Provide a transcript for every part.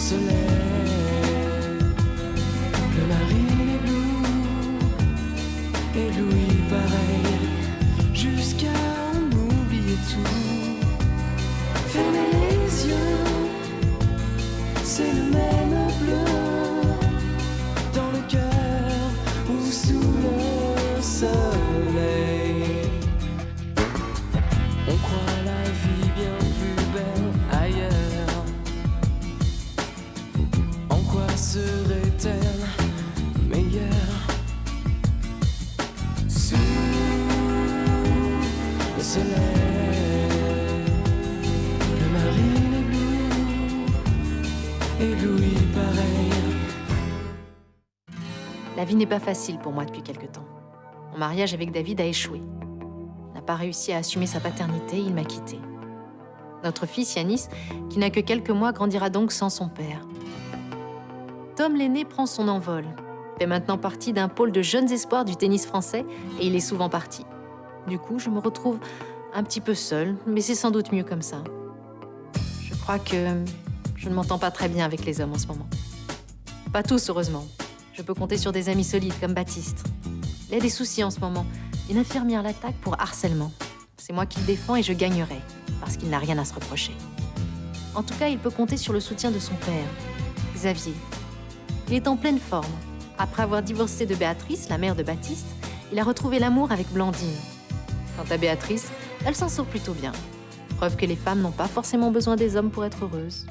soleil, le marine est bleu, et Louis pareil, jusqu'à en oublier tout. Fermez les yeux, c'est le même bleu, dans le cœur ou sous le soleil. On croit la vie bien plus belle ailleurs. En quoi serait-elle meilleure? Sous le soleil, le marine est bleu, et Louis pareil. La vie n'est pas facile pour moi depuis quelque temps. Mon mariage avec David a échoué. Il n'a pas réussi à assumer sa paternité, il m'a quittée. Notre fils Yanis, qui n'a que quelques mois, grandira donc sans son père. Tom l'aîné prend son envol, fait maintenant partie d'un pôle de jeunes espoirs du tennis français et il est souvent parti. Du coup, je me retrouve un petit peu seule, mais c'est sans doute mieux comme ça. Je crois que je ne m'entends pas très bien avec les hommes en ce moment. Pas tous, heureusement. Je peux compter sur des amis solides comme Baptiste. Il a des soucis en ce moment. Une infirmière l'attaque pour harcèlement. C'est moi qui le défends et je gagnerai, parce qu'il n'a rien à se reprocher. En tout cas, il peut compter sur le soutien de son père, Xavier. Il est en pleine forme. Après avoir divorcé de Béatrice, la mère de Baptiste, il a retrouvé l'amour avec Blandine. Quant à Béatrice, elle s'en sort plutôt bien. Preuve que les femmes n'ont pas forcément besoin des hommes pour être heureuses.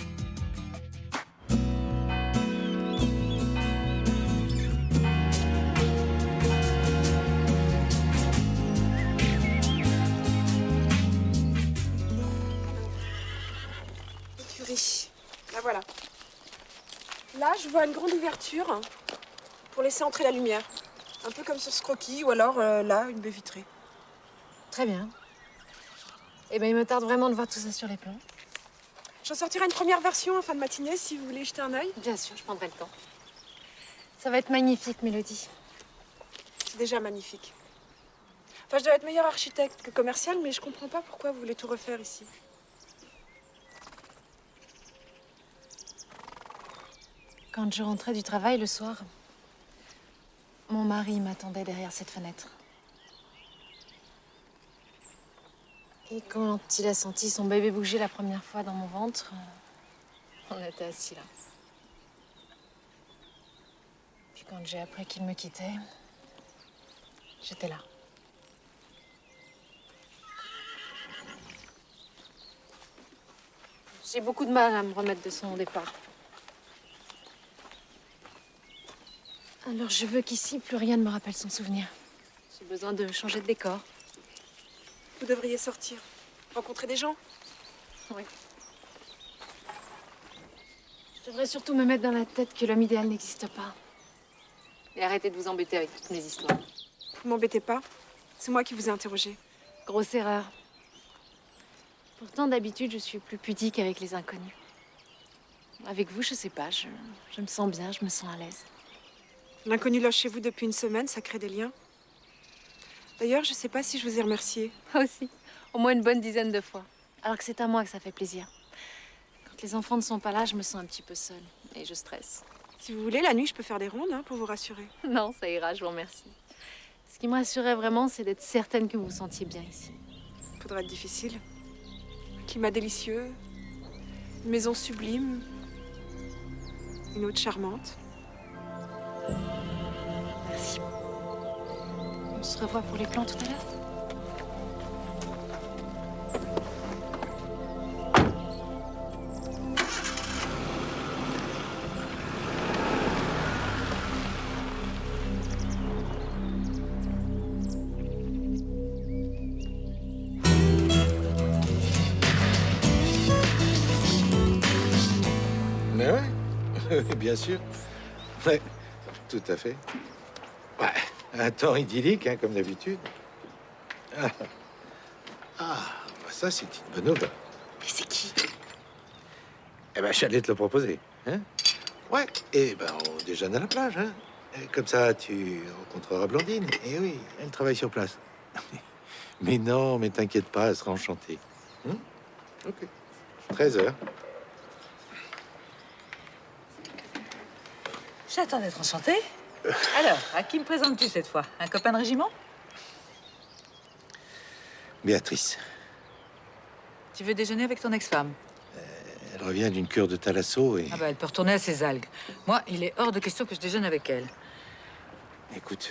Là voilà. Là, je vois une grande ouverture pour laisser entrer la lumière. Un peu comme sur ce croquis, ou alors là, une baie vitrée. Très bien. Eh bien, il me tarde vraiment de voir tout ça sur les plans. J'en sortirai une première version en fin de matinée, si vous voulez jeter un œil. Bien sûr, je prendrai le temps. Ça va être magnifique, Mélodie. C'est déjà magnifique. Enfin, je dois être meilleur architecte que commercial, mais je comprends pas pourquoi vous voulez tout refaire ici. Quand je rentrais du travail le soir, mon mari m'attendait derrière cette fenêtre. Et quand il a senti son bébé bouger la première fois dans mon ventre, on était assis là. Puis quand j'ai appris qu'il me quittait, j'étais là. J'ai beaucoup de mal à me remettre de son départ. Alors je veux qu'ici, plus rien ne me rappelle son souvenir. J'ai besoin de changer de décor. Vous devriez sortir, rencontrer des gens. Oui. Je devrais surtout me mettre dans la tête que l'homme idéal n'existe pas. Et arrêter de vous embêter avec toutes mes histoires. Vous m'embêtez pas, c'est moi qui vous ai interrogé. Grosse erreur. Pourtant, d'habitude, je suis plus pudique avec les inconnus. Avec vous, je sais pas, je me sens bien, je me sens à l'aise. L'inconnu loge chez vous depuis une semaine, ça crée des liens. D'ailleurs, je sais pas si je vous ai remercié. Moi aussi, au moins une bonne dizaine de fois. Alors que c'est à moi que ça fait plaisir. Quand les enfants ne sont pas là, je me sens un petit peu seule et je stresse. Si vous voulez, la nuit, je peux faire des rondes hein, pour vous rassurer. Non, ça ira, je vous remercie. Ce qui me rassurait vraiment, c'est d'être certaine que vous vous sentiez bien ici. Faudra être difficile. Un climat délicieux, une maison sublime, une hôte charmante. Merci. On se revoit pour les plans tout à l'heure. Mais ouais, bien sûr. Ouais, tout à fait. Ouais, un temps idyllique, hein, comme d'habitude. Ah, bah ça, c'est une bonne nouvelle. Mais c'est qui? Eh ben, j'allais te le proposer, hein. Ouais, et ben, on déjeune à la plage, hein. Et comme ça, tu rencontreras Blandine. Et oui, elle travaille sur place. Mais non, mais t'inquiète pas, elle sera enchantée. Ok. 13h. J'attends d'être enchantée. Alors, à qui me présentes-tu cette fois? Un copain de régiment? Béatrice. Tu veux déjeuner avec ton ex-femme? Elle revient d'une cure de thalasso et... Ah bah, elle peut retourner à ses algues. Moi, il est hors de question que je déjeune avec elle. Écoute,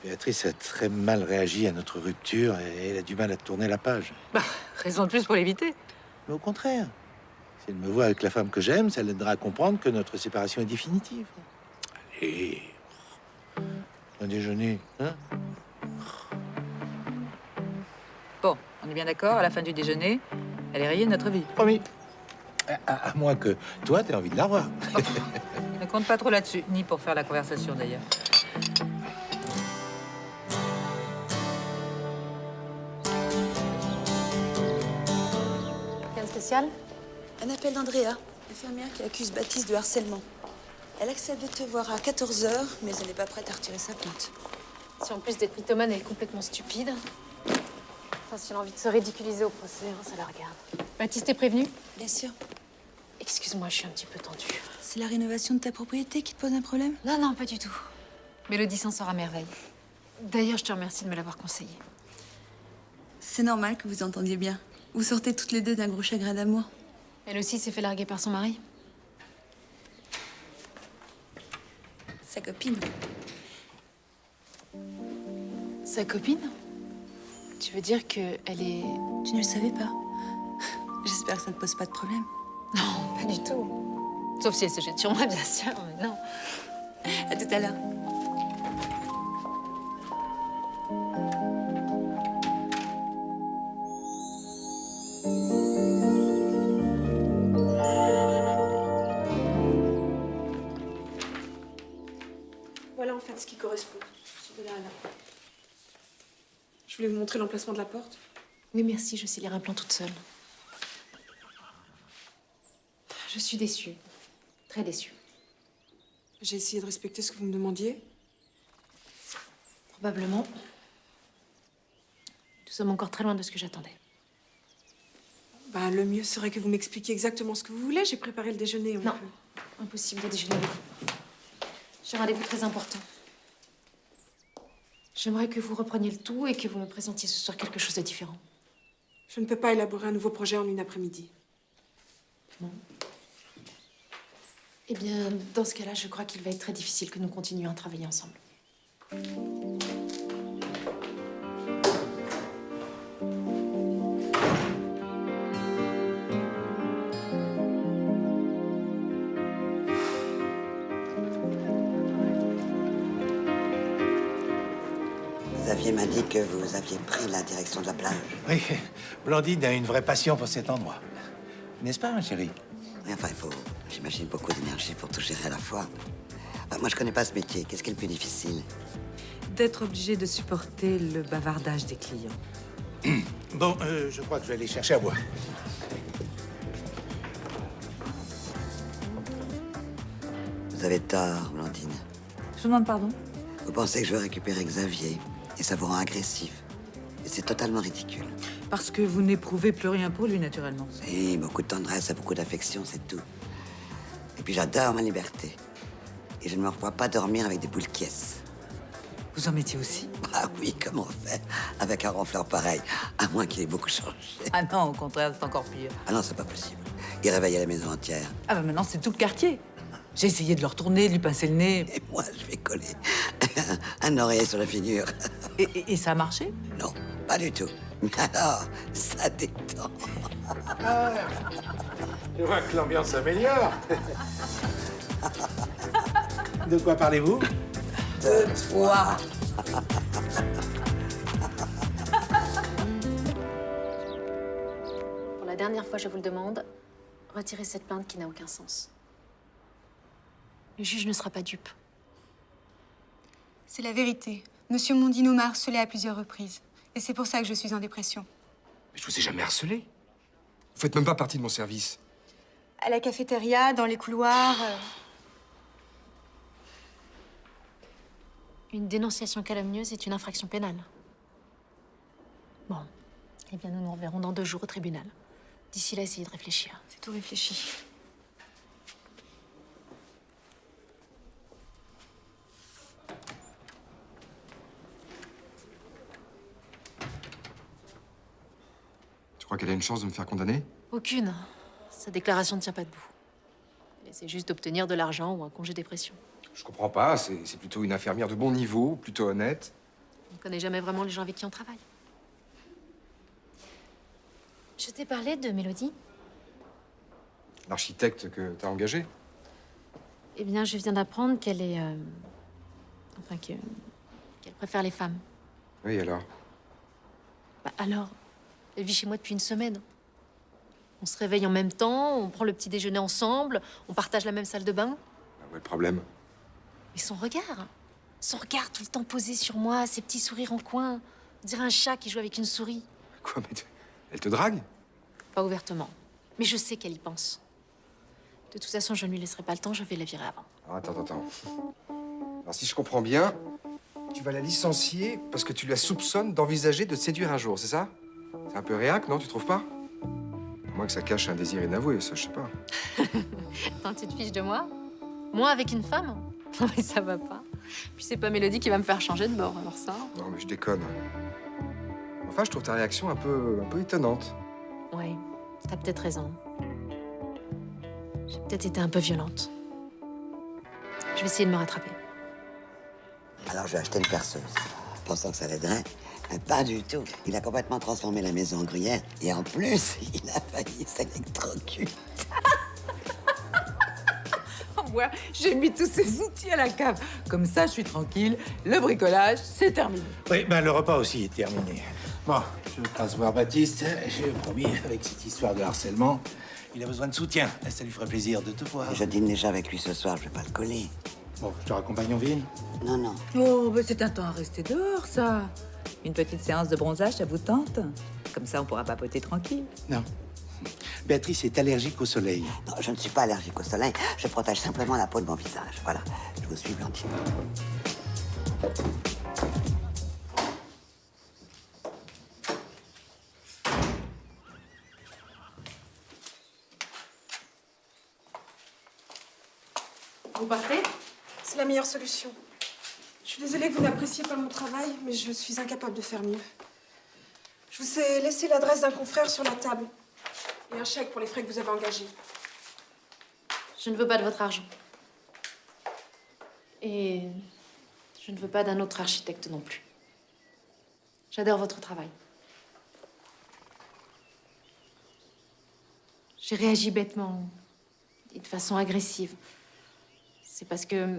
Béatrice a très mal réagi à notre rupture et elle a du mal à tourner la page. Bah, raison de plus pour l'éviter. Mais au contraire, si elle me voit avec la femme que j'aime, ça l'aidera à comprendre que notre séparation est définitive. Allez, un déjeuner, hein? Bon, on est bien d'accord, à la fin du déjeuner, elle est rayée de notre vie. Promis. À moins que toi, t'aies envie de la revoir. Ne compte pas trop là-dessus, ni pour faire la conversation d'ailleurs. Rien de spécial? Un appel d'Andrea, l'infirmière qui accuse Baptiste de harcèlement. Elle accepte de te voir à 14 h, mais elle n'est pas prête à retirer sa plainte. Si en plus d'être mythomane, elle est complètement stupide. Enfin, si elle a envie de se ridiculiser au procès, hein, ça la regarde. Baptiste est prévenu? Bien sûr. Excuse-moi, je suis un petit peu tendue. C'est la rénovation de ta propriété qui te pose un problème? Non, non, pas du tout. Mélodie s'en sort à merveille. D'ailleurs, je te remercie de me l'avoir conseillé. C'est normal que vous entendiez bien. Vous sortez toutes les deux d'un gros chagrin d'amour. Elle aussi s'est fait larguer par son mari. Sa copine. Sa copine? Tu veux dire qu'elle est... Tu ne le savais pas? J'espère que ça ne pose pas de problème. Non, pas du tout. Sauf si elle se jette sur moi, bien sûr, mais non. À tout à l'heure. Voilà en fait ce qui correspond. Celui-là, là. Je voulais vous montrer l'emplacement de la porte. Oui, merci, je sais lire un plan toute seule. Je suis déçue. Très déçue. J'ai essayé de respecter ce que vous me demandiez. Probablement. Nous sommes encore très loin de ce que j'attendais. Bah, le mieux serait que vous m'expliquiez exactement ce que vous voulez. J'ai préparé le déjeuner. Non, impossible de déjeuner avec vous. J'ai un rendez-vous très important. J'aimerais que vous repreniez le tout et que vous me présentiez ce soir quelque chose de différent. Je ne peux pas élaborer un nouveau projet en une après-midi. Bon. Eh bien, dans ce cas-là, je crois qu'il va être très difficile que nous continuions à travailler ensemble. Xavier m'a dit que vous aviez pris la direction de la plage. Oui, Blandine a une vraie passion pour cet endroit. N'est-ce pas, ma chérie? Oui, enfin, il faut, j'imagine, beaucoup d'énergie pour tout gérer à la fois. Enfin, moi, je connais pas ce métier. Qu'est-ce qui est le plus difficile? D'être obligé de supporter le bavardage des clients. Bon, je crois que je vais aller chercher à boire. Vous avez tort, Blandine. Je vous demande pardon? Vous pensez que je veux récupérer Xavier et ça vous rend agressif. Et c'est totalement ridicule. Parce que vous n'éprouvez plus rien pour lui, naturellement. Si, beaucoup de tendresse et beaucoup d'affection, c'est tout. Et puis j'adore ma liberté. Et je ne me revois pas dormir avec des boules caisses. Vous en mettiez aussi? Ah oui, comment on fait avec un ronfleur pareil? À moins qu'il ait beaucoup changé. Ah non, au contraire, c'est encore pire. Ah non, c'est pas possible. Il réveille la maison entière. Ah bah maintenant, c'est tout le quartier. J'ai essayé de le retourner, de lui pincer le nez. Et moi, je vais coller un oreiller sur la figure. Et ça a marché? Non, pas du tout. Mais alors, ça détend. Je vois que l'ambiance s'améliore. De quoi parlez-vous? De toi. Pour la dernière fois, je vous le demande, retirez cette plainte qui n'a aucun sens. Le juge ne sera pas dupe. C'est la vérité. Monsieur Mondino m'a harcelée à plusieurs reprises. Et c'est pour ça que je suis en dépression. Mais je vous ai jamais harcelé. Vous faites même pas partie de mon service. À la cafétéria, dans les couloirs... Une dénonciation calomnieuse est une infraction pénale. Bon, eh bien nous nous reverrons dans 2 jours au tribunal. D'ici là, essayez de réfléchir. C'est tout réfléchi. qu'elle a une chance de me faire condamner? Aucune. Sa déclaration ne tient pas debout. Elle essaie juste d'obtenir de l'argent ou un congé dépression. Je comprends pas, c'est plutôt une infirmière de bon niveau, plutôt honnête. On ne connaît jamais vraiment les gens avec qui on travaille. Je t'ai parlé de Mélodie? L'architecte que t'as engagé? Eh bien, je viens d'apprendre qu'elle est... Enfin, qu'elle préfère les femmes. Oui, alors? Bah alors, elle vit chez moi depuis une semaine. On se réveille en même temps, on prend le petit déjeuner ensemble, on partage la même salle de bain. Ah ouais, le problème. Mais son regard tout le temps posé sur moi, ses petits sourires en coin. On dirait un chat qui joue avec une souris. Quoi, mais elle te drague? Pas ouvertement, mais je sais qu'elle y pense. De toute façon, je ne lui laisserai pas le temps, je vais la virer avant. Ah, attends. Alors, si je comprends bien, tu vas la licencier parce que tu la soupçonnes d'envisager de te séduire un jour, c'est ça? C'est un peu réac, non? Tu trouves pas? À moins que ça cache un désir inavoué, ça, je sais pas. Attends, tu te fiches de moi? Moi avec une femme? Non mais ça va pas. Puis c'est pas Mélodie qui va me faire changer de bord, alors ça... Non, mais je déconne. Enfin, je trouve ta réaction un peu étonnante. Ouais, t'as peut-être raison. J'ai peut-être été un peu violente. Je vais essayer de me rattraper. Alors j'ai acheté une perceuse, pensant que ça l'aiderait. Mais pas du tout. Il a complètement transformé la maison en gruyère. Et en plus, il a failli s'électrocuter. Moi, j'ai mis tous ces outils à la cave. Comme ça, je suis tranquille. Le bricolage, c'est terminé. Oui, ben le repas aussi est terminé. Bon, je passe voir Baptiste. J'ai promis, avec cette histoire de harcèlement, il a besoin de soutien. Ça lui ferait plaisir de te voir. Je dîne déjà avec lui ce soir, je vais pas le coller. Bon, je te raccompagne en ville? Non. Oh, mais c'est un temps à rester dehors, ça. Une petite séance de bronzage, ça vous tente? Comme ça, on pourra papoter tranquille. Non. Béatrice est allergique au soleil. Non, je ne suis pas allergique au soleil. Je protège simplement la peau de mon visage. Voilà. Je vous suis, Blanche. Vous partez? C'est la meilleure solution. Je suis désolée que vous n'appréciez pas mon travail, mais je suis incapable de faire mieux. Je vous ai laissé l'adresse d'un confrère sur la table. Et un chèque pour les frais que vous avez engagés. Je ne veux pas de votre argent. Et je ne veux pas d'un autre architecte non plus. J'adore votre travail. J'ai réagi bêtement et de façon agressive. C'est parce que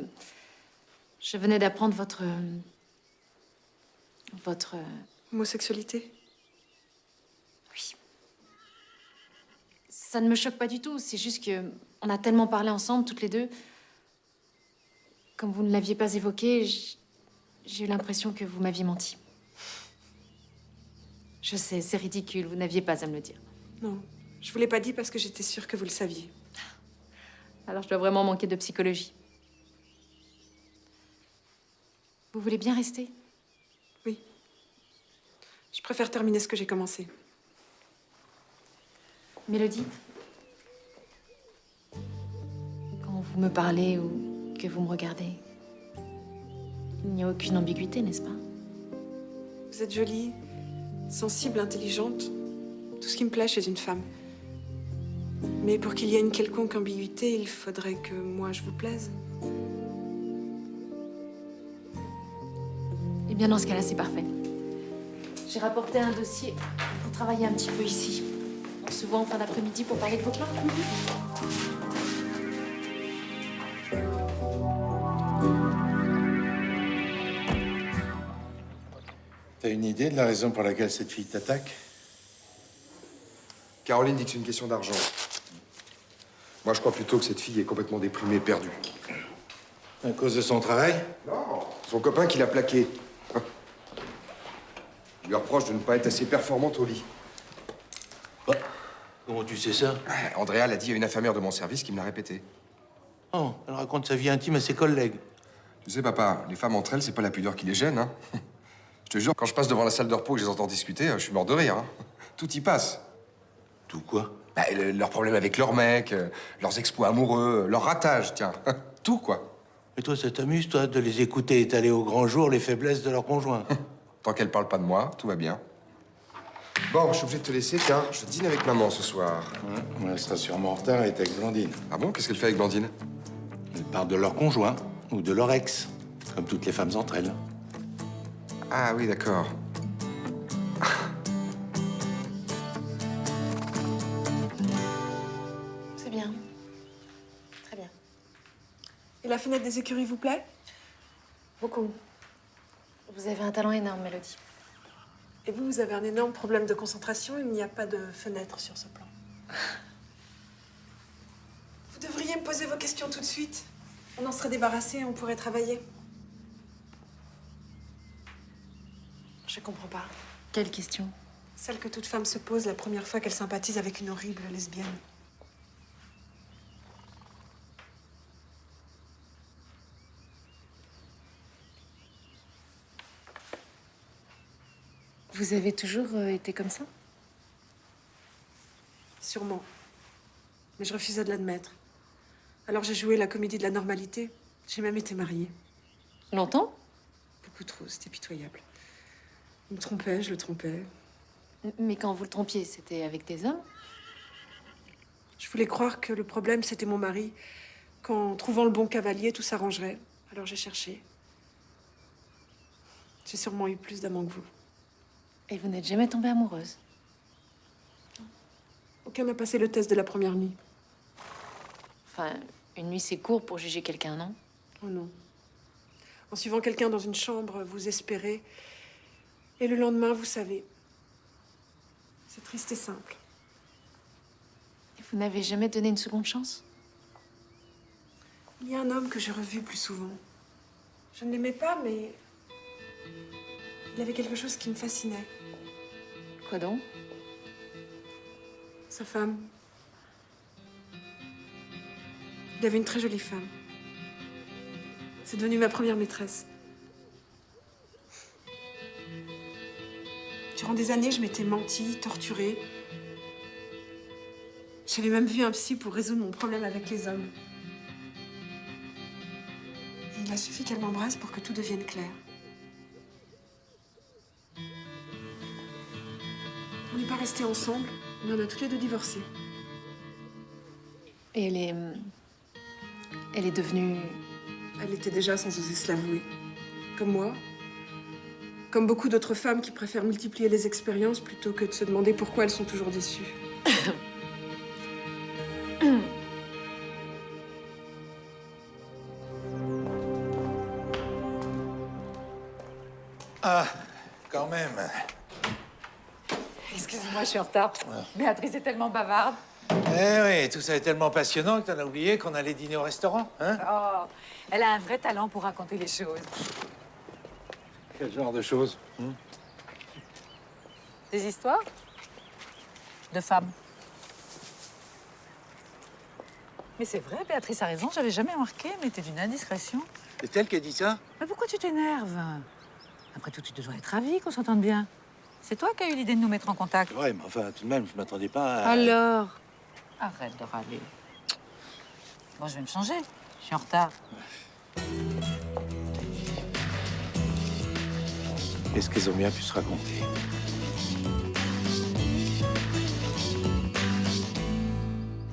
je venais d'apprendre votre... Homosexualité? Oui. Ça ne me choque pas du tout, c'est juste que on a tellement parlé ensemble, toutes les deux. Comme vous ne l'aviez pas évoqué, j'ai eu l'impression que vous m'aviez menti. Je sais, c'est ridicule, vous n'aviez pas à me le dire. Non, je vous l'ai pas dit parce que j'étais sûre que vous le saviez. Alors je dois vraiment manquer de psychologie. Vous voulez bien rester? Oui. Je préfère terminer ce que j'ai commencé. Mélodie, quand vous me parlez ou que vous me regardez, il n'y a aucune ambiguïté, n'est-ce pas? Vous êtes jolie, sensible, intelligente. Tout ce qui me plaît chez une femme. Mais pour qu'il y ait une quelconque ambiguïté, il faudrait que moi je vous plaise. Eh bien, dans ce cas-là, c'est parfait. J'ai rapporté un dossier pour travailler un petit peu ici. On se voit en fin d'après-midi pour parler de vos plans. T'as une idée de la raison pour laquelle cette fille t'attaque? Caroline dit que c'est une question d'argent. Moi, je crois plutôt que cette fille est complètement déprimée, perdue. À cause de son travail? Non, son copain qui l'a plaqué. Il lui reproche de ne pas être assez performante au lit. Oh, comment tu sais ça? Andrea l'a dit à une infirmière de mon service qui me l'a répété. Oh, elle raconte sa vie intime à ses collègues. Tu sais, papa, les femmes entre elles, c'est pas la pudeur qui les gêne, hein. Je te jure, quand je passe devant la salle de repos et que je les entends discuter, je suis mort de rire, hein. Tout y passe. Tout quoi? Bah, leurs problèmes avec leurs mecs, leurs exploits amoureux, leur ratage, tiens. Tout, quoi. Et toi, ça t'amuse, toi, de les écouter étaler au grand jour les faiblesses de leurs conjoints? Tant qu'elle parle pas de moi, tout va bien. Bon, je suis obligé de te laisser car je dîne avec maman ce soir. Elle sera sûrement en retard, elle est avec Blandine. Ah bon? Qu'est-ce qu'elle fait avec Blandine? Elle parle de leur conjoint ou de leur ex, comme toutes les femmes entre elles. Ah oui, d'accord. C'est bien. Très bien. Et la fenêtre des écuries vous plaît? Beaucoup. Vous avez un talent énorme, Mélodie. Et vous avez un énorme problème de concentration, il n'y a pas de fenêtre sur ce plan. Vous devriez me poser vos questions tout de suite. On en serait débarrassé et on pourrait travailler. Je comprends pas. Quelle question? Celle que toute femme se pose la première fois qu'elle sympathise avec une horrible lesbienne. Vous avez toujours été comme ça? Sûrement. Mais je refusais de l'admettre. Alors j'ai joué la comédie de la normalité. J'ai même été mariée. Longtemps? Beaucoup trop, c'était pitoyable. Il me trompait, je le trompais. Mais quand vous le trompiez, c'était avec des hommes? Je voulais croire que le problème, c'était mon mari. Qu'en trouvant le bon cavalier, tout s'arrangerait. Alors j'ai cherché. J'ai sûrement eu plus d'amants que vous. Et vous n'êtes jamais tombée amoureuse? Aucun n'a passé le test de la première nuit. Enfin, une nuit, c'est court pour juger quelqu'un, non? Oh non. En suivant quelqu'un dans une chambre, vous espérez. Et le lendemain, vous savez. C'est triste et simple. Et vous n'avez jamais donné une seconde chance? Il y a un homme que j'ai revu plus souvent. Je ne l'aimais pas, mais il avait quelque chose qui me fascinait. Quoi donc? Sa femme. Il avait une très jolie femme. C'est devenu ma première maîtresse. Durant des années, je m'étais menti, torturée. J'avais même vu un psy pour résoudre mon problème avec les hommes. Et il a suffi qu'elle m'embrasse pour que tout devienne clair. On n'est pas restés ensemble, mais on a toutes les deux divorcé. Et elle est devenue... Elle était déjà sans oser se l'avouer. Comme moi. Comme beaucoup d'autres femmes qui préfèrent multiplier les expériences plutôt que de se demander pourquoi elles sont toujours déçues. Ah, quand même. Excusez-moi, je suis en retard. Béatrice est tellement bavarde. Eh oui, tout ça est tellement passionnant que t'en as oublié qu'on allait dîner au restaurant, hein? Oh, elle a un vrai talent pour raconter les choses. Quel genre de choses? Des histoires de femmes. Mais c'est vrai, Béatrice a raison, j'avais jamais remarqué, mais t'es d'une indiscrétion. C'est elle qui a dit ça? Mais pourquoi tu t'énerves? Après tout, tu devrais être ravie qu'on s'entende bien. C'est toi qui as eu l'idée de nous mettre en contact. Ouais, mais enfin, tout de même, je m'attendais pas à... Alors? Arrête de râler. Bon, je vais me changer. Je suis en retard. Qu'est-ce qu'elles ont bien pu se raconter?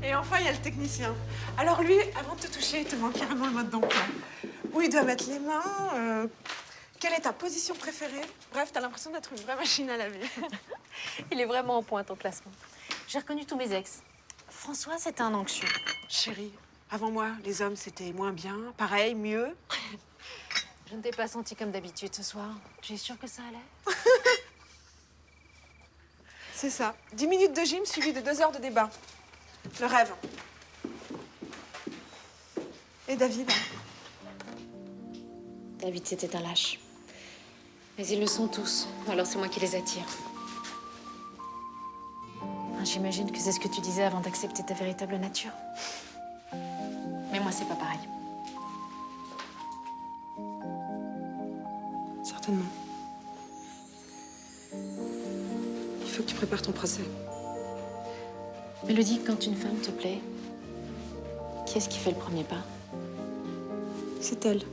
Et enfin, il y a le technicien. Alors lui, avant de te toucher, il te demande carrément le mode d'emploi. Où il doit mettre les mains, quelle est ta position préférée? Bref, t'as l'impression d'être une vraie machine à laver. Il est vraiment en pointe au classement. J'ai reconnu tous mes ex. François, c'était un anxieux. Chérie, avant moi, les hommes, c'était moins bien. Pareil, mieux. Je ne t'ai pas senti comme d'habitude ce soir. Tu es sûre que ça allait? C'est ça. 10 minutes de gym suivies de 2 heures de débat. Le rêve. Et David? David, c'était un lâche. Mais ils le sont tous. Alors c'est moi qui les attire. J'imagine que c'est ce que tu disais avant d'accepter ta véritable nature. Mais moi, c'est pas pareil. Certainement. Il faut que tu prépares ton procès. Mélodie, quand une femme te plaît, qui est-ce qui fait le premier pas? C'est elle.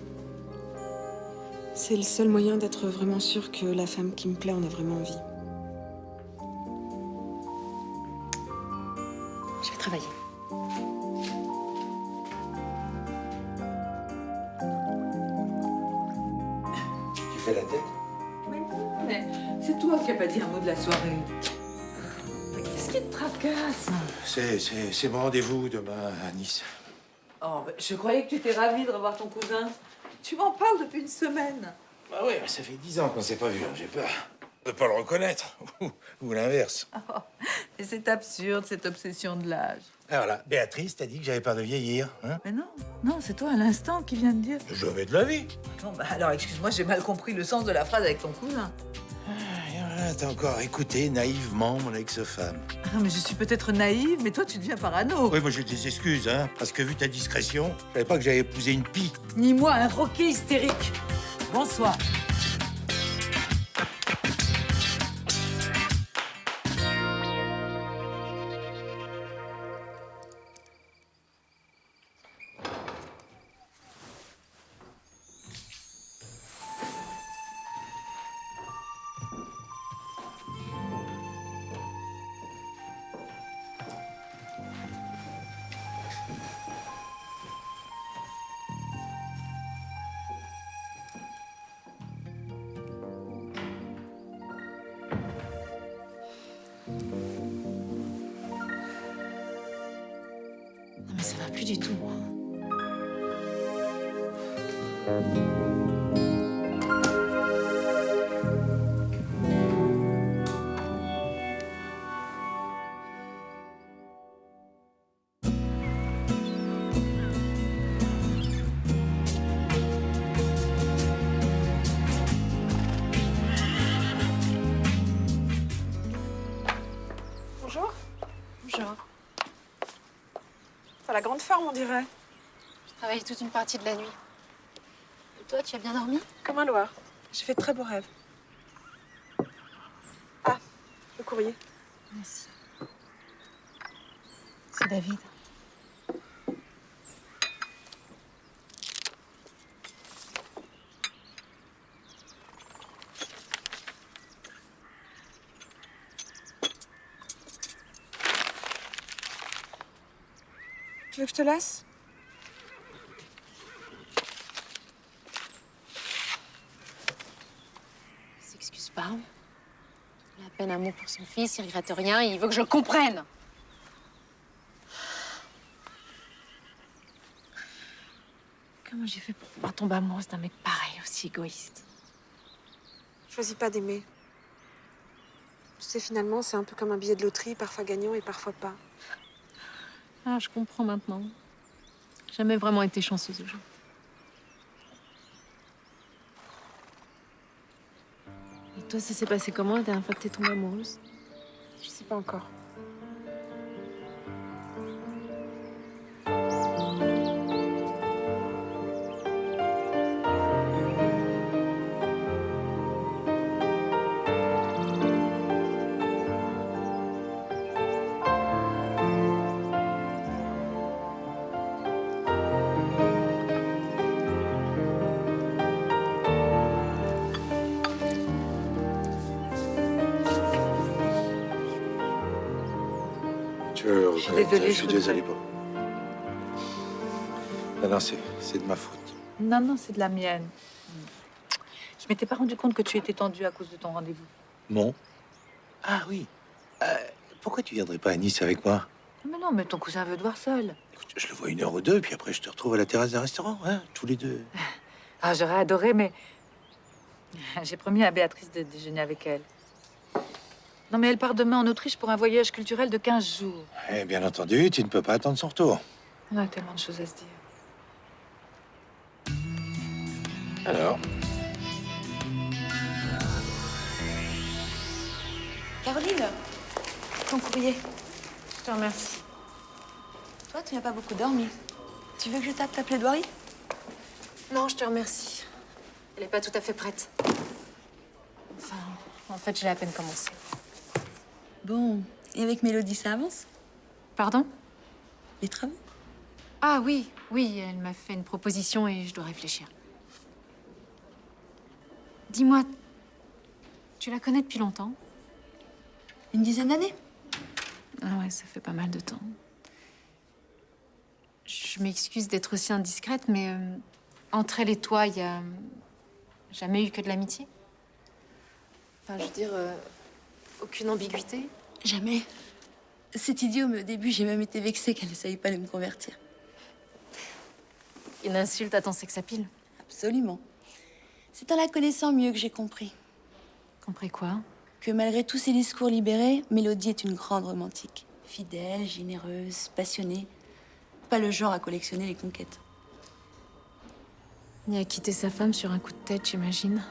C'est le seul moyen d'être vraiment sûr que la femme qui me plaît en a vraiment envie. Tu fais la tête? Mais c'est toi qui n'as pas dit un mot de la soirée. Qu'est-ce qui te tracasse? C'est mon rendez-vous demain à Nice. Oh, je croyais que tu étais ravie de revoir ton cousin. Tu m'en parles depuis une semaine. Bah oui, ça fait 10 ans qu'on s'est pas vu. J'ai peur de pas le reconnaître. Ou l'inverse. Et c'est absurde, cette obsession de l'âge. Ah voilà, Béatrice t'a dit que j'avais peur de vieillir, hein? Mais non, non, c'est toi à l'instant qui viens de dire. Jamais de la vie. Bon, bah alors, excuse-moi, j'ai mal compris le sens de la phrase avec ton cousin. Et voilà, t'as encore écouté naïvement mon ex-femme. Ah, mais je suis peut-être naïve, mais toi, tu deviens parano. Oui, moi j'ai des excuses, hein, parce que vu ta discrétion, je savais pas que j'avais épousé une pie. Ni moi, un roquet hystérique. Bonsoir. Non mais ça va plus du tout, moi. Bonjour. Bonjour. T'as la grande forme, on dirait. Je travaille toute une partie de la nuit. Et toi, tu as bien dormi? Comme un loir. J'ai fait de très beaux rêves. Ah, le courrier. Merci. C'est David. Tu veux que je te laisse? Il s'excuse pas. Il a à peine un mot pour son fils, il regrette rien et il veut que je le comprenne. Comment j'ai fait pour pouvoir tomber amoureuse d'un mec pareil, aussi égoïste? Choisis pas d'aimer. Tu sais, finalement, c'est un peu comme un billet de loterie, parfois gagnant et parfois pas. Ah, je comprends maintenant. J'ai jamais vraiment été chanceuse au jeu. Et toi, ça s'est passé comment la dernière fois que t'es tombée amoureuse? Je sais pas encore. Je regrette, désolée, je je suis regrette. désolé pour. Non, c'est de ma faute. Non, non, c'est de la mienne. Je m'étais pas rendu compte que tu étais tendue à cause de ton rendez-vous. Non. Ah oui. Pourquoi tu viendrais pas à Nice avec moi? Mais non, mais ton cousin veut te voir seul. Écoute, je le vois 1 heure ou 2, puis après je te retrouve à la terrasse d'un restaurant, hein, tous les deux. Ah, j'aurais adoré, mais j'ai promis à Béatrice de déjeuner avec elle. Non, mais elle part demain en Autriche pour un voyage culturel de 15 jours. Eh bien entendu, tu ne peux pas attendre son retour. On a tellement de choses à se dire. Alors, Caroline, ton courrier. Je te remercie. Toi, tu n'as pas beaucoup dormi. Tu veux que je tape ta plaidoirie? Non, je te remercie. Elle est pas tout à fait prête. Enfin, en fait, j'ai à peine commencé. Bon, et avec Mélodie, ça avance? Pardon? Les travaux? Ah oui, oui, elle m'a fait une proposition et je dois réfléchir. Dis-moi, tu la connais depuis longtemps? Une dizaine d'années? Ah ouais, ça fait pas mal de temps. Je m'excuse d'être aussi indiscrète, mais entre elle et toi, il y a jamais eu que de l'amitié? Enfin, je veux dire, aucune ambiguïté? Jamais. C'est idiot, mais au début, j'ai même été vexée qu'elle ne savait pas me convertir. Une insulte à ton sex-appeal? Absolument. C'est en la connaissant mieux que j'ai compris. Compris quoi? Que malgré tous ses discours libérés, Mélodie est une grande romantique. Fidèle, généreuse, passionnée. Pas le genre à collectionner les conquêtes. Il a quitté sa femme sur un coup de tête, j'imagine.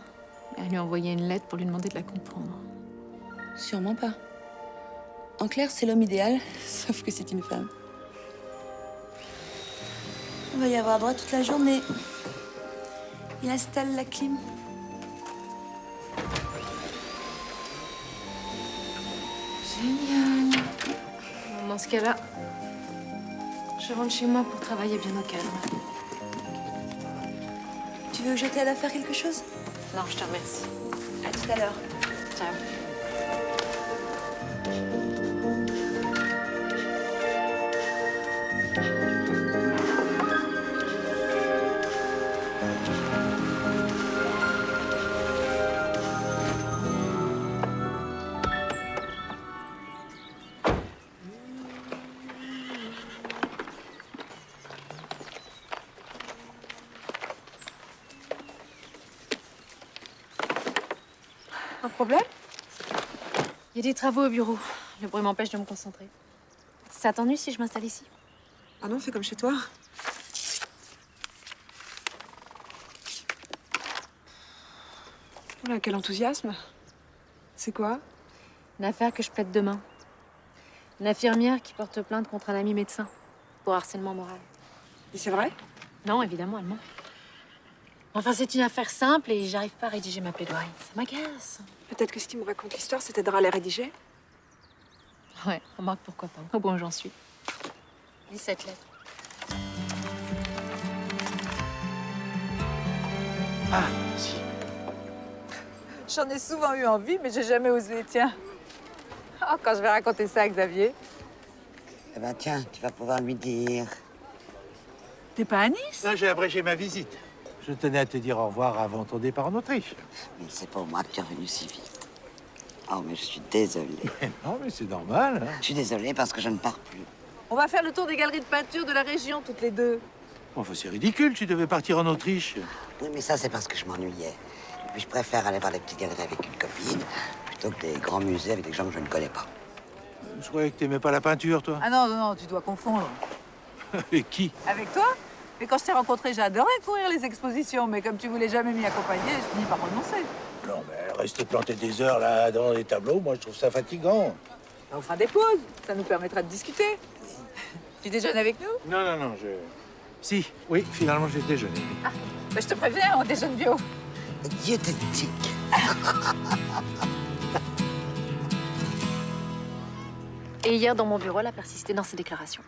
Elle lui a envoyé une lettre pour lui demander de la comprendre. Sûrement pas. En clair, c'est l'homme idéal, sauf que c'est une femme. On va y avoir droit toute la journée. Il installe la clim. Génial. Bon, dans ce cas-là, je rentre chez moi pour travailler bien au calme. Tu veux que je t'aide à faire quelque chose? Non, je te remercie. À tout à l'heure. Ciao. Un problème? Il y a des travaux au bureau. Le bruit m'empêche de me concentrer. Ça t'ennuie si je m'installe ici? Ah non, fais comme chez toi. Oula, quel enthousiasme. C'est quoi? Une affaire que je plaide demain. Une infirmière qui porte plainte contre un ami médecin pour harcèlement moral. Et c'est vrai? Non, évidemment, elle ment. Enfin, c'est une affaire simple et j'arrive pas à rédiger ma plaidoirie. Ça m'agace. Peut-être que si tu me racontes l'histoire, ça t'aidera à la rédiger. Ouais, remarque, pourquoi pas. Au point où j'en suis. Lis cette lettre. Ah, si. J'en ai souvent eu envie, mais j'ai jamais osé, tiens. Oh, quand je vais raconter ça à Xavier. Eh ben tiens, tu vas pouvoir lui dire. T'es pas à Nice? Là, j'ai abrégé ma visite. Je tenais à te dire au revoir avant ton départ en Autriche. Mais c'est pour moi que tu es revenu si vite. Oh, mais je suis désolée. Non, mais c'est normal. Hein. Je suis désolée parce que je ne pars plus. On va faire le tour des galeries de peinture de la région, toutes les deux. Enfin, c'est ridicule, tu devais partir en Autriche. Oui, mais ça, c'est parce que je m'ennuyais. Et puis, je préfère aller voir les petites galeries avec une copine plutôt que des grands musées avec des gens que je ne connais pas. Je croyais que t'aimais pas la peinture, toi. Ah non, non, non, tu dois confondre. Avec qui? Avec toi? Mais quand je t'ai rencontré, j'ai adoré courir les expositions, mais comme tu voulais jamais m'y accompagner, je finis par renoncer. Non, mais rester planté des heures là dans les tableaux, moi je trouve ça fatigant. On fera des pauses, ça nous permettra de discuter. Tu déjeunes avec nous? Non, non, non, je. Si, oui, finalement j'ai déjeuné. Bah, je te préviens, on déjeune bio. Diététique. Et hier, dans mon bureau, elle a persisté dans ses déclarations.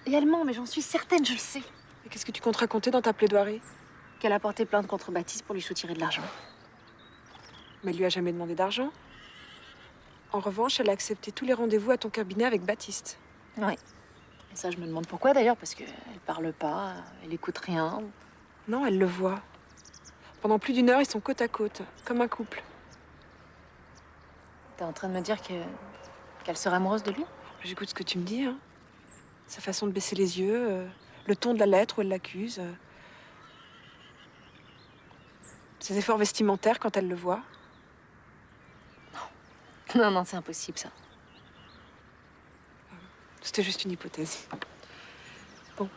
Et elle ment, mais j'en suis certaine, je le sais. Et qu'est-ce que tu comptes raconter dans ta plaidoirie? Qu'elle a porté plainte contre Baptiste pour lui soutirer de l'argent. Mais elle lui a jamais demandé d'argent. En revanche, elle a accepté tous les rendez-vous à ton cabinet avec Baptiste. Oui. Et ça, je me demande pourquoi d'ailleurs, parce qu'elle parle pas, elle écoute rien. Non, elle le voit. Pendant plus d'1 heure, ils sont côte à côte, comme un couple. T'es en train de me dire qu'elle serait amoureuse de lui? J'écoute ce que tu me dis, hein. Sa façon de baisser les yeux, le ton de la lettre où elle l'accuse. Ses efforts vestimentaires quand elle le voit. Non, non, c'est impossible, ça. C'était juste une hypothèse. Bon.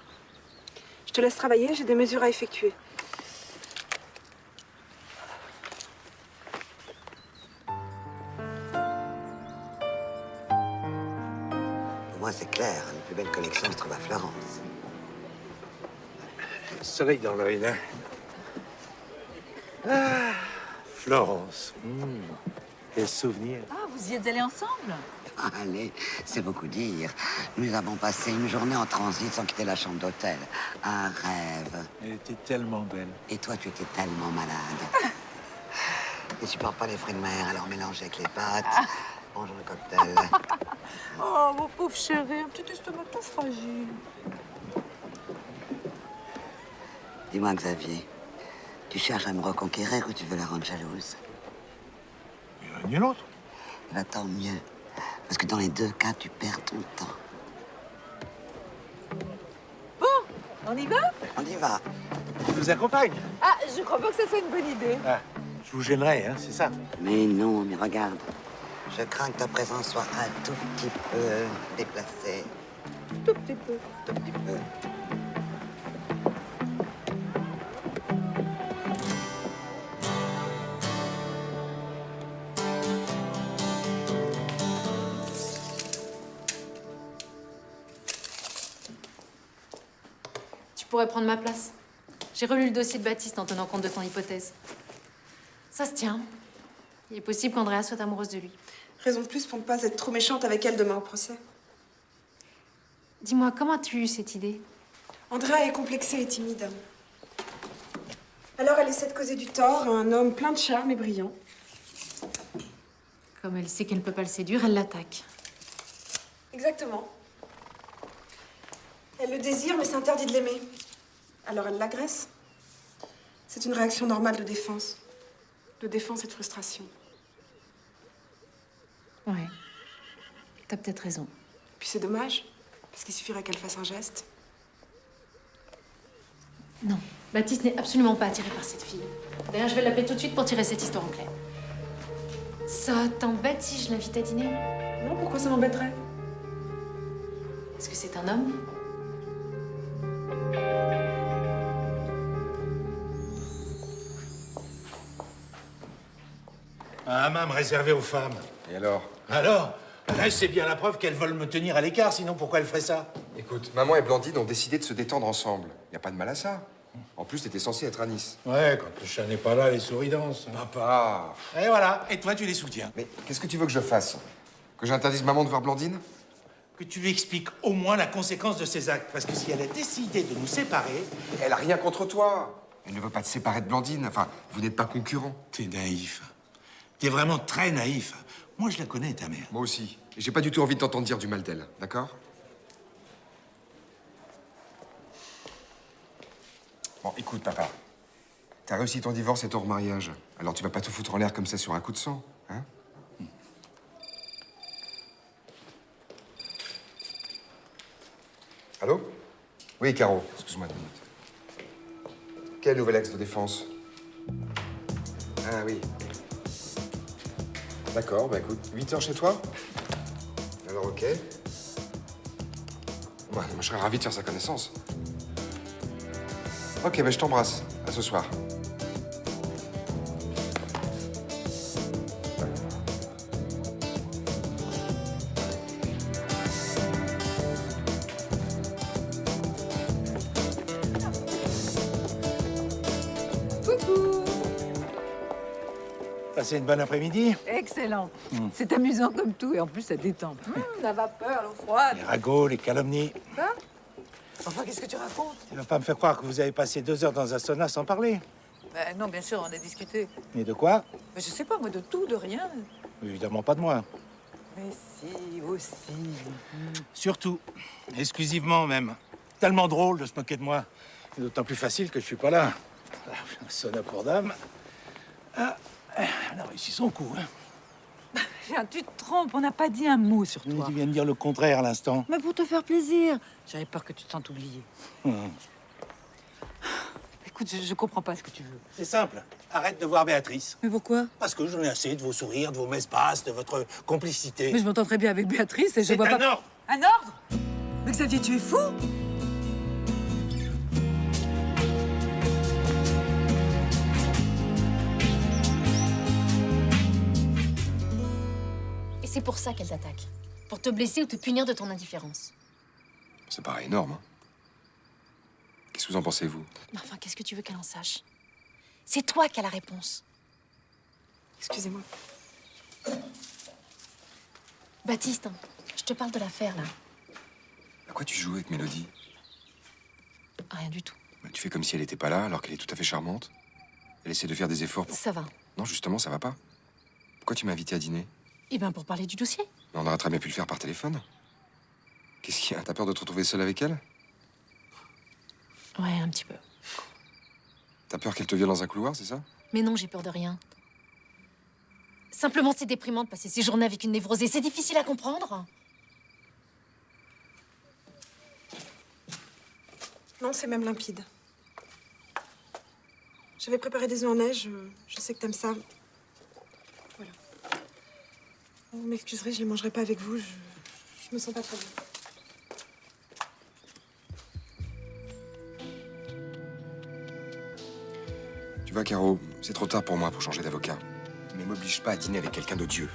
Je te laisse travailler, j'ai des mesures à effectuer. Pour moi, c'est clair. Les plus belles collections se trouvent à Florence. Soleil dans l'œil, là. Ah, Florence. Quel souvenir. Ah, vous y êtes allés ensemble? Allez, c'est beaucoup dire. Nous avons passé une journée en transit sans quitter la chambre d'hôtel. Un rêve. Elle était tellement belle. Et toi, tu étais tellement malade. Je supporte pas les fruits de mer, alors mélangés avec les pâtes. Bonjour le cocktail. Oh, mon pauvre chéri, un petit estomac tout fragile. Dis-moi, Xavier, tu cherches à me reconquérir ou tu veux la rendre jalouse? Ni l'un ni l'autre. Eh ben, tant mieux. Parce que dans les deux cas, tu perds ton temps. On y va? On y va. Je vous accompagne. Ah, je crois pas que ça soit une bonne idée. Ah, je vous gênerai, hein, c'est ça. Mais non, mais regarde. Je crains que ta présence soit un tout petit peu déplacée. Tout petit peu. Tout petit peu. Tu pourrais prendre ma place. J'ai relu le dossier de Baptiste en tenant compte de ton hypothèse. Ça se tient. Il est possible qu'Andrea soit amoureuse de lui. Raison de plus pour ne pas être trop méchante avec elle demain au procès. Dis-moi, comment as-tu eu cette idée? Andrea est complexée et timide. Alors elle essaie de causer du tort à un homme plein de charme et brillant. Comme elle sait qu'elle ne peut pas le séduire, elle l'attaque. Exactement. Elle le désire, mais s'interdit de l'aimer. Alors elle l'agresse. C'est une réaction normale de défense. De défense et de frustration. Ouais. T'as peut-être raison. Puis c'est dommage, parce qu'il suffirait qu'elle fasse un geste. Non, Baptiste n'est absolument pas attiré par cette fille. D'ailleurs, je vais l'appeler tout de suite pour tirer cette histoire au clair. Ça t'embête si je l'invite à dîner? Non, pourquoi ça m'embêterait? Est-ce que c'est un homme? Un hammam réservé aux femmes. Et alors? Alors, là, c'est bien la preuve qu'elles veulent me tenir à l'écart, sinon pourquoi elles feraient ça? Écoute, maman et Blandine ont décidé de se détendre ensemble. Y a pas de mal à ça. En plus, t'étais censé être à Nice. Ouais, quand le chat n'est pas là, les souris dansent. Papa! Et voilà, et toi, tu les soutiens. Mais qu'est-ce que tu veux que je fasse? Que j'interdise maman de voir Blandine? Que tu lui expliques au moins la conséquence de ses actes. Parce que si elle a décidé de nous séparer... Elle a rien contre toi. Elle ne veut pas te séparer de Blandine. Enfin, vous n'êtes pas concurrents. T'es naïf. T'es vraiment très naïf. Moi, je la connais, ta mère. Moi aussi. Et j'ai pas du tout envie de t'entendre dire du mal d'elle, d'accord? Bon, écoute, papa. T'as réussi ton divorce et ton remariage. Alors tu vas pas tout foutre en l'air comme ça sur un coup de sang, hein? Allô? Oui, Caro. Excuse-moi 2 minutes. Quel nouvel ex de défense? Ah oui. D'accord, bah écoute, 8 heures chez toi? Alors, ok. Ouais, moi, je serais ravi de faire sa connaissance. Ok, bah je t'embrasse. À ce soir. Passez une bonne après-midi. Excellent. C'est amusant comme tout et en plus ça détend. La vapeur, l'eau froide. Les ragots, les calomnies. Quoi? Enfin, qu'est-ce que tu racontes? Tu vas pas me faire croire que vous avez passé 2 heures dans un sauna sans parler. Non, bien sûr, on a discuté. Et de quoi? Mais je sais pas, moi, de tout, de rien. Évidemment pas de moi. Mais si, aussi. Surtout, exclusivement même. Tellement drôle de se moquer de moi. Et d'autant plus facile que je suis pas là. Un sauna pour dames. Ah, elle a réussi son coup, hein. Tu te trompes, on n'a pas dit un mot sur Mais toi. tu viens de dire le contraire à l'instant. Mais pour te faire plaisir. J'avais peur que tu te sentes oublié. Écoute, je comprends pas ce que tu veux. C'est simple. Arrête de voir Béatrice. Mais pourquoi? Parce que j'en ai assez de vos sourires, de vos messes basses, de votre complicité. Mais je m'entends très bien avec Béatrice et je C'est vois un pas... ordre. Un ordre? Mais Xavier, tu es fou? Et c'est pour ça qu'elle t'attaque. Pour te blesser ou te punir de ton indifférence. Ça paraît énorme, hein? Qu'est-ce que vous en pensez, vous? Mais enfin, qu'est-ce que tu veux qu'elle en sache? C'est toi qui as la réponse. Excusez-moi. Baptiste, je te parle de l'affaire, là. À quoi tu joues avec Mélodie? Rien du tout. Bah, tu fais comme si elle était pas là, alors qu'elle est tout à fait charmante. Elle essaie de faire des efforts pour... Ça va. Non, justement, ça va pas. Pourquoi tu m'as invité à dîner? Eh bien, pour parler du dossier. Mais on aurait très bien pu le faire par téléphone. Qu'est-ce qu'il y a? T'as peur de te retrouver seule avec elle? Ouais, un petit peu. T'as peur qu'elle te viole dans un couloir, c'est ça? Mais non, j'ai peur de rien. Simplement, c'est déprimant de passer ses journées avec une névrosée. C'est difficile à comprendre. Non, c'est même limpide. J'avais préparé des œufs en neige. Je sais que t'aimes ça. Voilà. Vous m'excuserez, je les mangerai pas avec vous. Je me sens pas très bien. Tu vois, Caro, c'est trop tard pour moi pour changer d'avocat. Mais m'oblige pas à dîner avec quelqu'un d'odieux.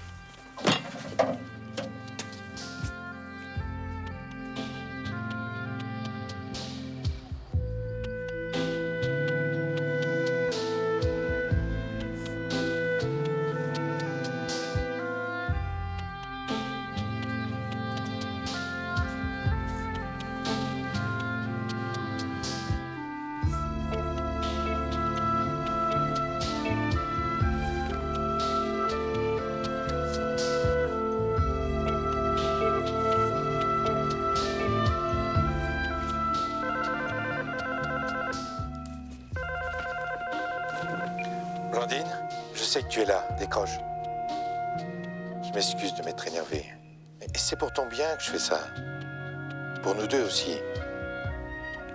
Blandine, je sais que tu es là, décroche. Je m'excuse de m'être énervé. Mais c'est pour ton bien que je fais ça. Pour nous deux aussi.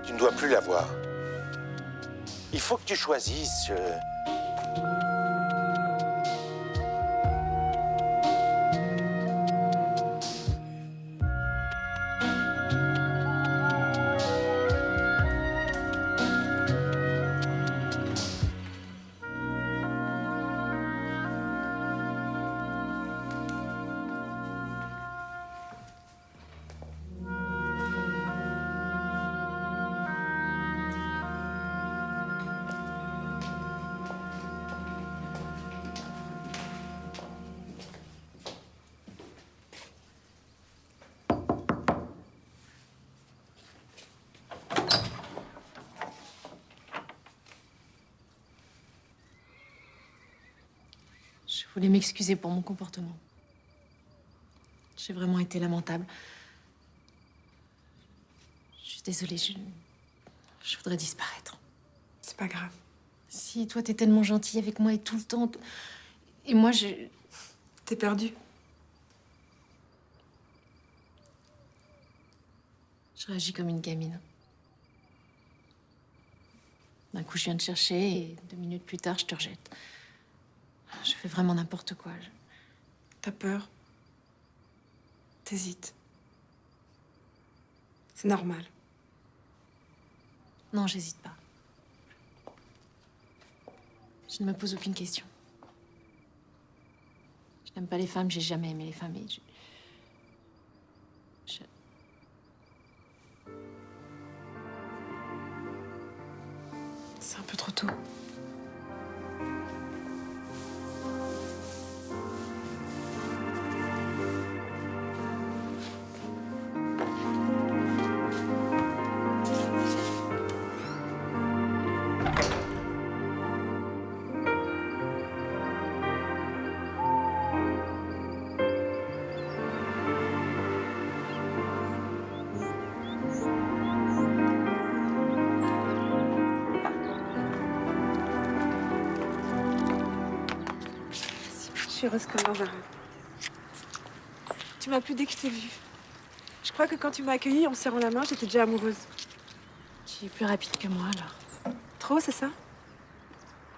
Tu ne dois plus la voir. Il faut que tu choisisses. Je voulais m'excuser pour mon comportement. J'ai vraiment été lamentable. Je suis désolée, je voudrais disparaître. C'est pas grave. Si, toi, t'es tellement gentil avec moi et tout le temps. Et moi, T'es perdu. je réagis comme une gamine. D'un coup, je viens te chercher et 2 minutes plus tard, je te rejette. Je fais vraiment n'importe quoi. T'as peur. T'hésites. C'est normal. Non, j'hésite pas. Je ne me pose aucune question. Je n'aime pas les femmes, j'ai jamais aimé les femmes. Et C'est un peu trop tôt. Je suis heureuse comme dans un rêve. Tu m'as plu dès que je t'ai vue. Je crois que quand tu m'as accueillie en me serrant la main, j'étais déjà amoureuse. tu es plus rapide que moi, alors. Trop, c'est ça?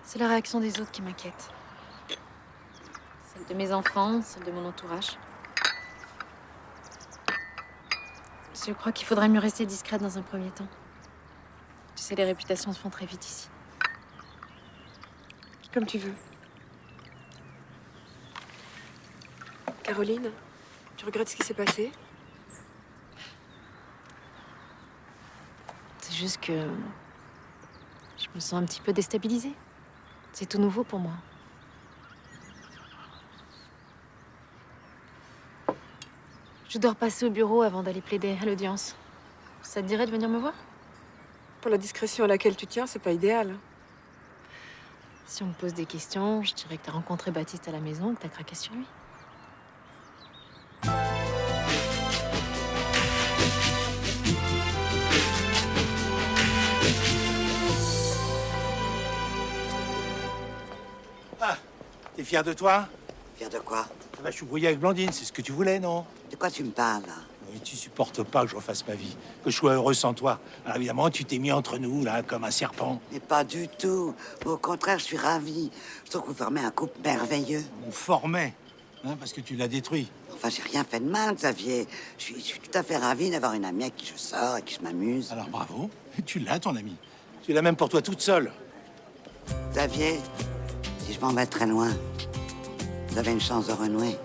C'est la réaction des autres qui m'inquiète. Celle de mes enfants, celle de mon entourage. Je crois qu'il faudrait mieux rester discrète dans un premier temps. Tu sais, les réputations se font très vite ici. Comme tu veux. Caroline, tu regrettes ce qui s'est passé? C'est juste que je me sens un petit peu déstabilisée. C'est tout nouveau pour moi. Je dois repasser au bureau avant d'aller plaider à l'audience. Ça te dirait de venir me voir? Pour la discrétion à laquelle tu tiens, c'est pas idéal. Si on me pose des questions, je dirais que t'as rencontré Baptiste à la maison, que t'as craqué sur lui. T'es fier de toi? Fier de quoi? Ah bah, je suis brouillé avec Blandine, c'est ce que tu voulais, non? De quoi tu me parles, là? Oui, tu supportes pas que je refasse ma vie, que je sois heureux sans toi. Alors évidemment, tu t'es mis entre nous, là, comme un serpent. Mais pas du tout. Au contraire, je suis ravie. Je trouve que vous formez un couple merveilleux. On formait, hein, parce que tu l'as détruit. Enfin, j'ai rien fait de mal, Xavier. Je suis tout à fait ravie d'avoir une amie avec qui je sors et qui je m'amuse. Alors bravo, tu l'as, ton ami. Tu l'as même pour toi toute seule. Xavier, si je m'en vais très loin, vous avez une chance de renouer.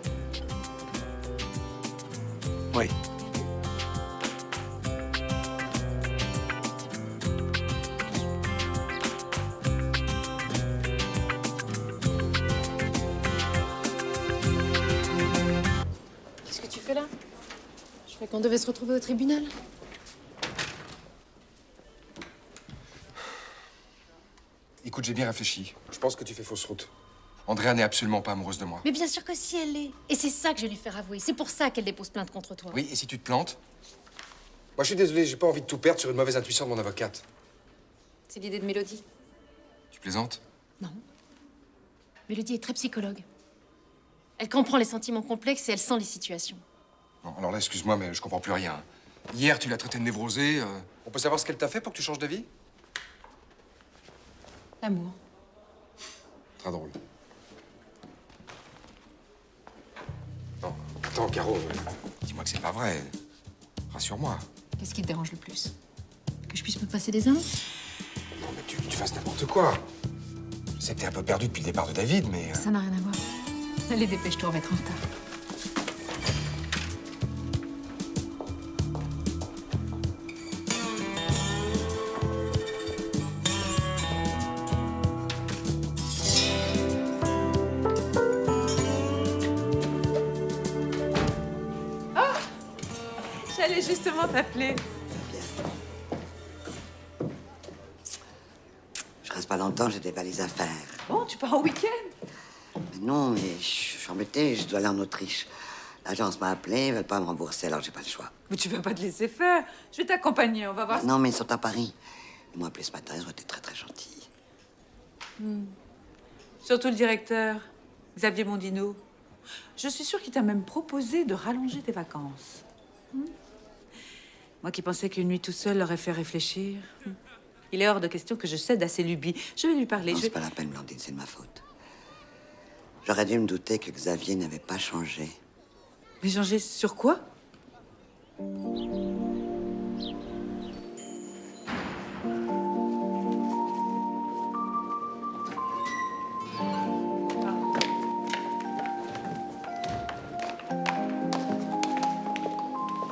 Oui. Qu'est-ce que tu fais là? Je croyais qu'on devait se retrouver au tribunal. Écoute, j'ai bien réfléchi. Je pense que tu fais fausse route. Andrea n'est absolument pas amoureuse de moi. Mais bien sûr que si elle l'est. Et c'est ça que je vais lui faire avouer. C'est pour ça qu'elle dépose plainte contre toi. Oui, et si tu te plantes? Moi, je suis désolé, j'ai pas envie de tout perdre sur une mauvaise intuition de mon avocate. C'est l'idée de Mélodie. Tu plaisantes? Non. Mélodie est très psychologue. Elle comprend les sentiments complexes et elle sent les situations. Non, alors là, excuse-moi, mais je comprends plus rien. Hier, tu l'as traitée de névrosée. On peut savoir ce qu'elle t'a fait pour que tu changes de vie? L'amour. Très drôle. Non, attends, Caro, dis-moi que c'est pas vrai. Rassure-moi. Qu'est-ce qui te dérange le plus? Que je puisse me passer des amants? Non, mais tu fasses n'importe quoi. Je sais que t'es un peu perdu depuis le départ de David, mais... Ça n'a rien à voir. Allez, dépêche-toi, on va être en retard. J'allais justement t'appeler. Je reste pas longtemps, j'ai des valises à faire. Bon, tu pars en week-end? Mais non, mais je suis embêtée, je dois aller en Autriche. L'agence m'a appelé, ils veulent pas me rembourser, alors j'ai pas le choix. Mais tu vas pas te laisser faire. Je vais t'accompagner, on va voir. Non, mais ils sont à Paris. Ils m'ont appelé ce matin, ils ont été très très gentils. Surtout le directeur, Xavier Mondino. Je suis sûre qu'il t'a même proposé de rallonger tes vacances. Moi qui pensais qu'une nuit tout seul l'aurait fait réfléchir. Il est hors de question que je cède à ses lubies. Je vais lui parler. Non, c'est pas la peine, Blandine, c'est de ma faute. J'aurais dû me douter que Xavier n'avait pas changé. Mais changer sur quoi?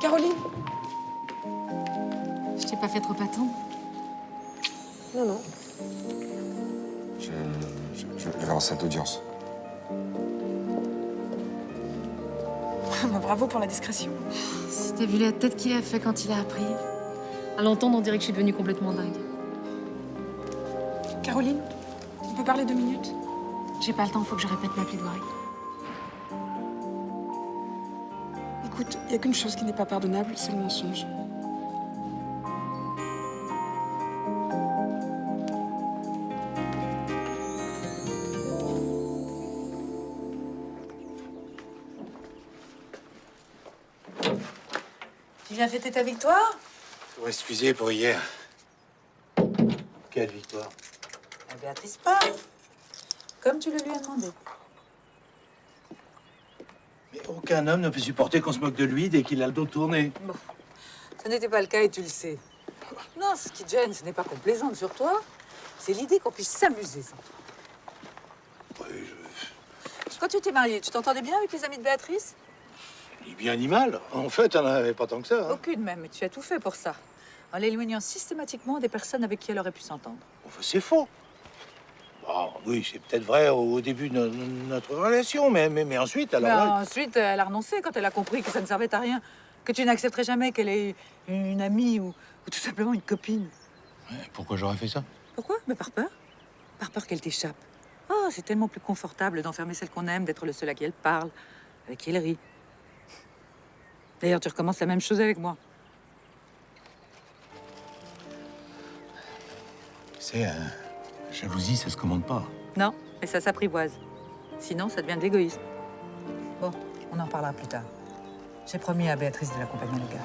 Caroline? Je t'ai pas fait trop attendre. Non, non. Je vais en salle d'audience. Bah, bravo pour la discrétion. Si t'as vu la tête qu'il a fait quand il a appris. À l'entendre, on dirait que je suis devenue complètement dingue. Caroline, on peut parler 2 minutes? J'ai pas le temps, faut que je répète ma plaidoirie. Écoute, il n'y a qu'une chose qui n'est pas pardonnable, c'est le mensonge. Tu viens fêter ta victoire? Faut m'excuser pour hier. Quelle victoire? La Béatrice part. Comme tu le lui as demandé. Mais aucun homme ne peut supporter qu'on se moque de lui dès qu'il a le dos tourné. Bon, ce n'était pas le cas et tu le sais. Non, ce qui te gêne, ce n'est pas qu'on plaisante sur toi, c'est l'idée qu'on puisse s'amuser sans toi. Oui, Quand tu t'es marié, tu t'entendais bien avec les amis de Béatrice? ni bien ni mal. En fait, on n'en avait pas tant que ça. Hein. Aucune même, mais tu as tout fait pour ça. En l'éloignant systématiquement des personnes avec qui elle aurait pu s'entendre. Enfin, c'est faux. Bon, oui, c'est peut-être vrai au début de notre relation, mais ensuite, alors... Mais ensuite, elle a renoncé quand elle a compris que ça ne servait à rien. Que tu n'accepterais jamais qu'elle ait une amie ou tout simplement une copine. Ouais, pourquoi j'aurais fait ça? Pourquoi? Mais par peur. Par peur qu'elle t'échappe. Oh, c'est tellement plus confortable d'enfermer celle qu'on aime, d'être le seul à qui elle parle, avec qui elle rit. D'ailleurs, tu recommences la même chose avec moi. C'est jalousie, ça se commande pas. Non, mais ça s'apprivoise. Sinon, ça devient de l'égoïsme. Bon, on en reparlera plus tard. J'ai promis à Béatrice de l'accompagner au gars.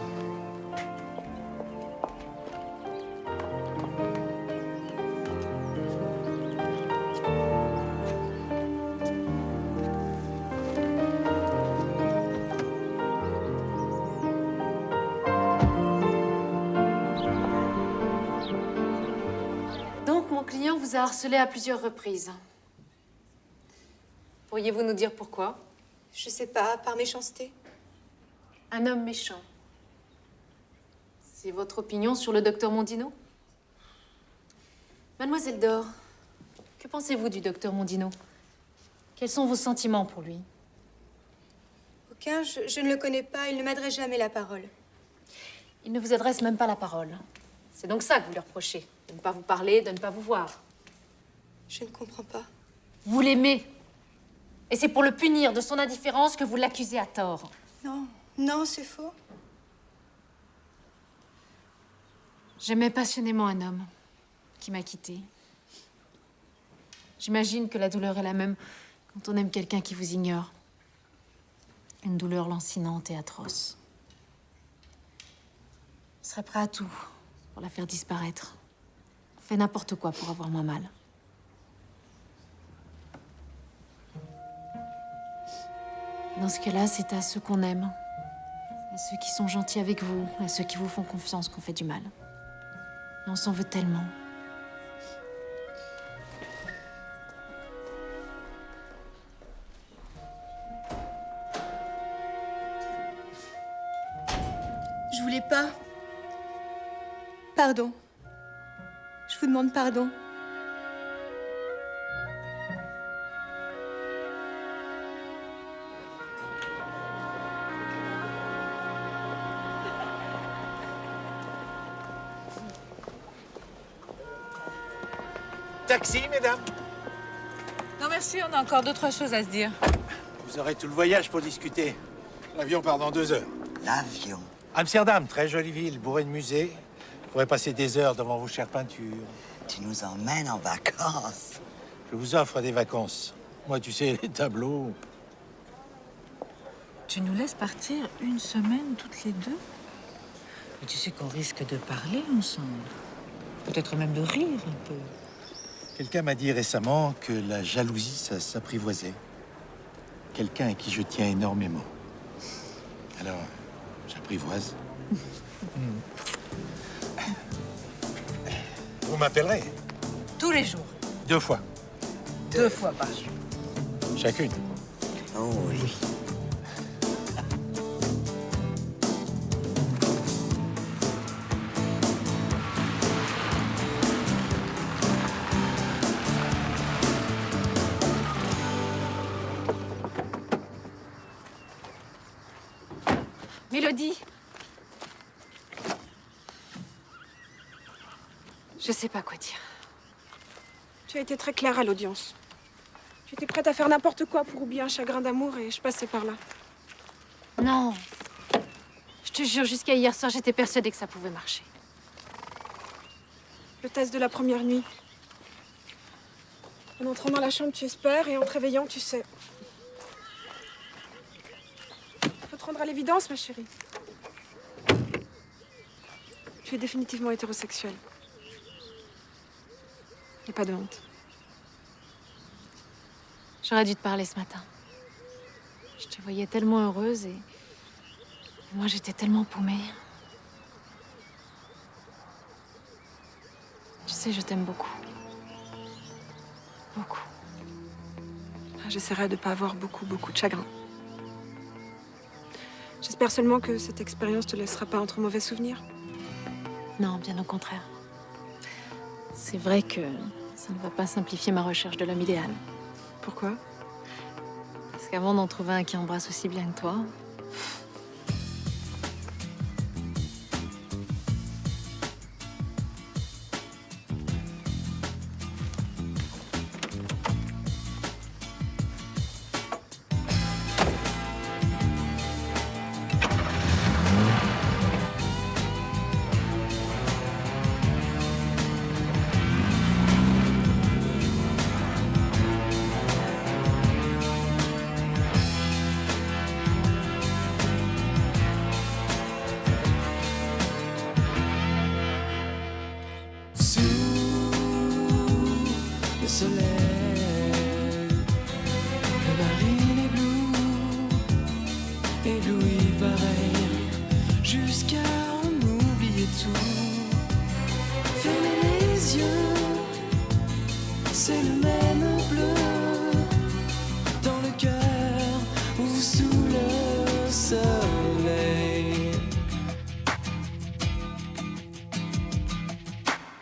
Donc, mon client vous a harcelé à plusieurs reprises. Pourriez-vous nous dire pourquoi? Je sais pas, par méchanceté. Un homme méchant. C'est votre opinion sur le docteur Mondino? Mademoiselle Dor, que pensez-vous du docteur Mondino? Quels sont vos sentiments pour lui? Aucun, je ne le connais pas, il ne m'adresse jamais la parole. Il ne vous adresse même pas la parole. C'est donc ça que vous lui reprochez, de ne pas vous parler, de ne pas vous voir. Je ne comprends pas. Vous l'aimez. Et c'est pour le punir de son indifférence que vous l'accusez à tort. Non, non, c'est faux. J'aimais passionnément un homme qui m'a quittée. J'imagine que la douleur est la même quand on aime quelqu'un qui vous ignore. Une douleur lancinante et atroce. Je serais prêt à tout pour la faire disparaître. On fait n'importe quoi pour avoir moins mal. Dans ce cas-là, c'est à ceux qu'on aime, à ceux qui sont gentils avec vous, à ceux qui vous font confiance qu'on fait du mal. Et on s'en veut tellement. Je voulais pas. Pardon. Je vous demande pardon. Taxi, mesdames. Non, merci, on a encore 2-3 choses à se dire. Vous aurez tout le voyage pour discuter. L'avion part dans 2 heures. L'avion. Amsterdam, très jolie ville, bourrée de musées. Vous pourrez passer des heures devant vos chères peintures. Tu nous emmènes en vacances. Je vous offre des vacances. Moi, tu sais, les tableaux. Tu nous laisses partir une semaine toutes les deux? Mais tu sais qu'on risque de parler ensemble. Peut-être même de rire un peu. Quelqu'un m'a dit récemment que la jalousie, ça s'apprivoisait. Quelqu'un à qui je tiens énormément. Alors, j'apprivoise. Vous m'appellerez Tous les jours. 2 fois, 2 fois par jour. chacune. Oh oui. Mélodie! Je sais pas quoi dire. Tu as été très claire à l'audience. Tu étais prête à faire n'importe quoi pour oublier un chagrin d'amour et je passais par là. Non. Je te jure, jusqu'à hier soir, j'étais persuadée que ça pouvait marcher. Le test de la première nuit. En entrant dans la chambre, tu espères et en te réveillant, tu sais. Faut te rendre à l'évidence, ma chérie. Tu es définitivement hétérosexuelle. Et pas de honte. J'aurais dû te parler ce matin. Je te voyais tellement heureuse et moi, j'étais tellement paumée. Tu sais, je t'aime beaucoup. Beaucoup. J'essaierai de ne pas avoir beaucoup de chagrin. J'espère seulement que cette expérience te laissera pas entre mauvais souvenirs. Non, bien au contraire. C'est vrai que ça ne va pas simplifier ma recherche de l'homme idéal. Pourquoi? Parce qu'avant d'en trouver un qui embrasse aussi bien que toi, sous le soleil. Le marine est bleu, ébloui pareil, jusqu'à en oublier tout. Fermez les yeux, c'est le